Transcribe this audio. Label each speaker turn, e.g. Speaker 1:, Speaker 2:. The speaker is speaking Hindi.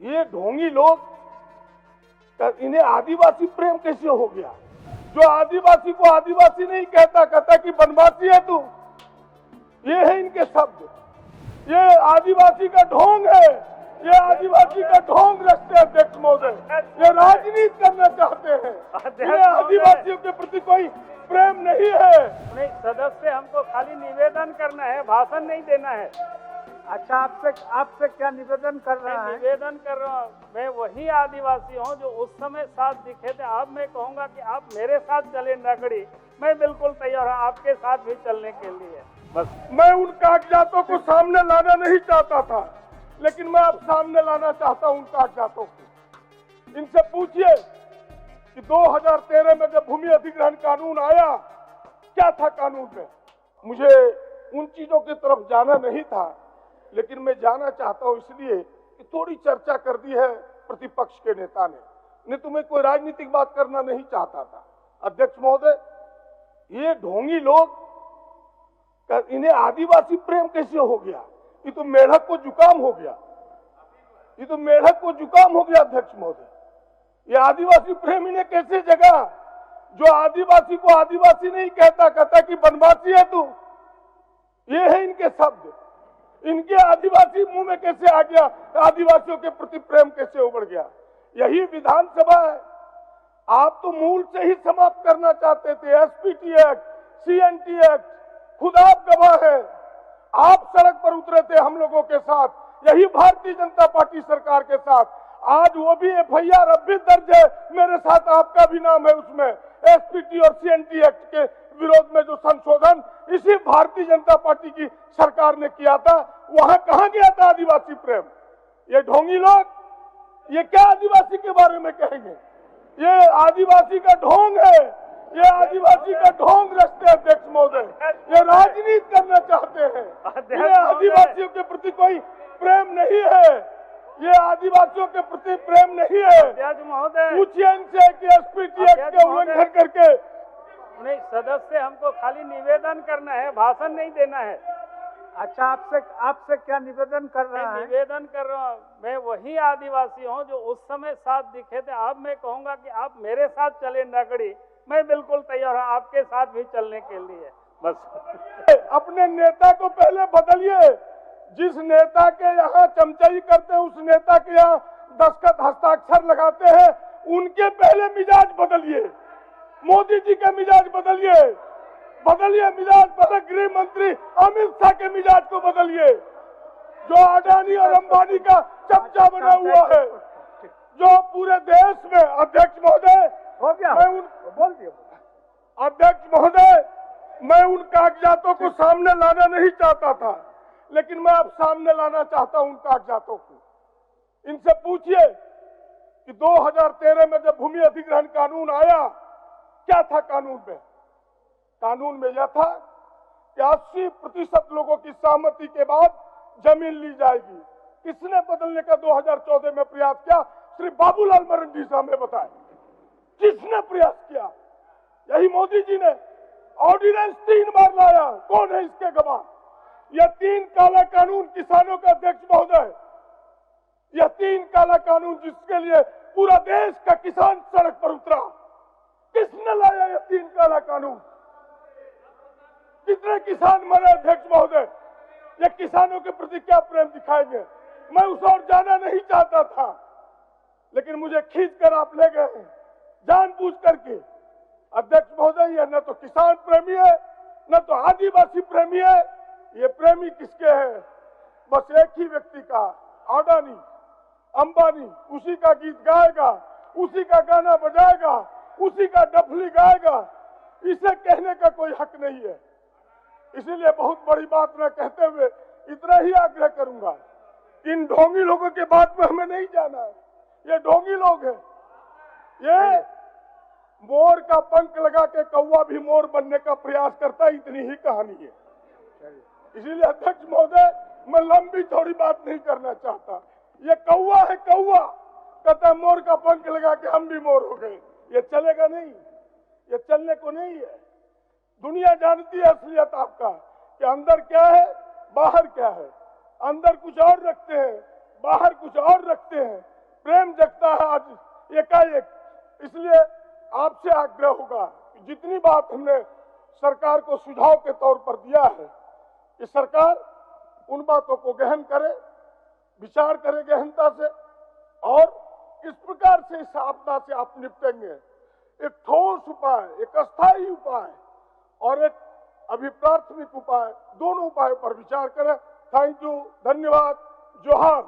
Speaker 1: ये ढोंगी लोग, इन्हें आदिवासी प्रेम कैसे हो गया? जो आदिवासी को आदिवासी नहीं कहता, कहता कि बनवासी है तू। ये है इनके शब्द। ये आदिवासी का ढोंग है, ये आदिवासी का ढोंग रखते हैं अध्यक्ष महोदय। ये राजनीति करना चाहते हैं। इन्हें आदिवासियों के प्रति कोई प्रेम नहीं है।
Speaker 2: नहीं, सदस्य हमको खाली निवेदन करना है, भाषण नहीं देना है।
Speaker 3: अच्छा, आपसे क्या निवेदन कर रहा है?
Speaker 2: निवेदन कर रहा हूँ, मैं वही आदिवासी हूँ जो उस समय साथ दिखे थे। अब मैं कहूँगा कि आप मेरे साथ चले नगड़ी, मैं बिल्कुल तैयार हूँ आपके साथ भी चलने के लिए।
Speaker 1: बस मैं उन कागजातों को सामने लाना नहीं चाहता था, लेकिन मैं अब सामने लाना चाहता हूं उन कागजातों को। इनसे पूछिए कि 2013 में जब भूमि अधिग्रहण कानून आया, क्या था कानून में? मुझे उन चीजों की तरफ जाना नहीं था, लेकिन मैं जाना चाहता हूं इसलिए कि थोड़ी चर्चा कर दी है प्रतिपक्ष के नेता ने। नहीं तो मैं कोई राजनीतिक बात करना नहीं चाहता था। अध्यक्ष महोदय, ये ढोंगी लोग, इन्हें आदिवासी प्रेम कैसे हो गया? ये तो मेढक को जुकाम हो गया, ये तो मेढक को जुकाम हो गया अध्यक्ष महोदय। ये आदिवासी प्रेम इन्हें कैसे जगा? जो आदिवासी को आदिवासी नहीं कहता, कहता कि बनवासी है तू। ये है इनके शब्द। इनके आदिवासी मुंह में कैसे आ गया? आदिवासियों के प्रति प्रेम कैसे उभर गया? यही विधानसभा है। आप तो मूल से ही समाप्त करना चाहते थे। एसपीटी एक्ट, सीएनटी एक्ट, खुद आप गवाह है। आप सड़क पर उतरे थे हम लोगों के साथ, यही भारतीय जनता पार्टी सरकार के साथ। आज वो भी एफआईआर अब भी दर्ज है, मेरे साथ आपका भी नाम है उसमें। एसपीटी और सीएनटी एक्ट के विरोध में जो संशोधन इसी भारतीय जनता पार्टी की सरकार ने किया था, वहां कहां गया था आदिवासी प्रेम? ये ढोंगी लोग, ये क्या आदिवासी के बारे में कहेंगे? ये आदिवासी का ढोंग है, ये आदिवासी का ढोंग रखते हैं अध्यक्ष महोदय। ये राजनीति करना चाहते हैं। इन्हें आदिवासियों के प्रति कोई प्रेम नहीं है। ये आदिवासियों के प्रति प्रेम नहीं है।
Speaker 2: अध्यक्ष महोदय,
Speaker 1: पूछिए इनसे कि एसपीटी एक्ट के उल्लंघन करके।
Speaker 2: नहीं, सदस्य हमको खाली निवेदन करना है, भाषण नहीं देना है।
Speaker 3: अच्छा, आपसे क्या निवेदन कर रहा है?
Speaker 2: निवेदन कर रहा हूँ, मैं वही आदिवासी हूँ जो उस समय साथ दिखे थे। अब मैं कहूँगा कि आप मेरे साथ चले नगड़ी, मैं बिल्कुल तैयार हूँ आपके साथ भी चलने के लिए। बस
Speaker 1: अपने नेता को पहले बदलिए। जिस नेता के यहाँ चमचाई करते हैं, उस नेता के यहाँ दस्तखत हस्ताक्षर लगाते हैं, उनके पहले मिजाज बदलिए। मोदी जी के मिजाज बदलिए, बदलिए मिजाज। पहले गृह मंत्री अमित शाह के मिजाज को बदलिए, जो अडानी और अंबानी का चमचा बना हुआ है, जो पूरे देश में। अध्यक्ष महोदय,
Speaker 3: हो गया,
Speaker 1: मैं उन
Speaker 3: बोल दिया।
Speaker 1: अध्यक्ष महोदय, मैं उन कागजातों को सामने लाना नहीं चाहता था, लेकिन मैं अब सामने लाना चाहता हूं उन कागजातों को। इनसे पूछिए कि 2013 में जब भूमि अधिग्रहण कानून आया, क्या था कानून में? कानून में यह था कि 80% लोगों की सहमति के बाद जमीन ली जाएगी। किसने बदलने का 2014 में प्रयास किया? श्री बाबूलाल मरंडी साहब ने बताया। किसने प्रयास किया? यही मोदी जी ने। ऑर्डिनेंस 3 बार लाया, कौन है इसके गवाह? यह 3 काला कानून किसानों का, अध्यक्ष महोदय, यह 3 काला कानून जिसके लिए पूरा देश का किसान सड़क पर उतरा, किसने लाया यह 3 काला कानून? कितने किसान मरे अध्यक्ष महोदय? ये किसानों के प्रति क्या प्रेम दिखाएंगे? मैं उस ओर जाना नहीं चाहता था, लेकिन मुझे खींच कर आप ले गए जानबूझ करके। अध्यक्ष महोदय, यह न तो किसान प्रेमी है, न तो आदिवासी प्रेमी है। ये प्रेमी किसके है? बस एक ही व्यक्ति का, अडानी अंबानी। उसी का गीत गाएगा, उसी का गाना बजाएगा, उसी का डफली गाएगा। इसे कहने का कोई हक नहीं है। इसीलिए बहुत बड़ी बात न कहते हुए इतना ही आग्रह करूंगा, इन ढोंगी लोगों के बात में हमें नहीं जाना है। ये ढोंगी लोग हैं। ये मोर का पंख लगा के कौवा भी मोर बनने का प्रयास करता है, इतनी ही कहानी है। इसीलिए अध्यक्ष महोदय, मैं लंबी थोड़ी बात नहीं करना चाहता। ये कौवा है, कौवा कहता मोर का पंख लगा के हम भी मोर हो गए। ये चलेगा नहीं, ये चलने को नहीं है। दुनिया जानती है असलियत आपका कि अंदर क्या है, बाहर क्या है। अंदर कुछ और रखते हैं, बाहर कुछ और रखते हैं। प्रेम जगता है आज एकाएक। इसलिए आपसे आग्रह होगा कि जितनी बात हमने सरकार को सुझाव के तौर पर दिया है कि सरकार उन बातों को गहन करे, विचार करे गहनता से, और किस प्रकार से इस आपदा से आप निपटेंगे। एक ठोस उपाय, एक अस्थायी उपाय और एक अभी प्राथमिक उपाय, दोनों उपायों पर विचार करें। थैंक यू, धन्यवाद, जोहार।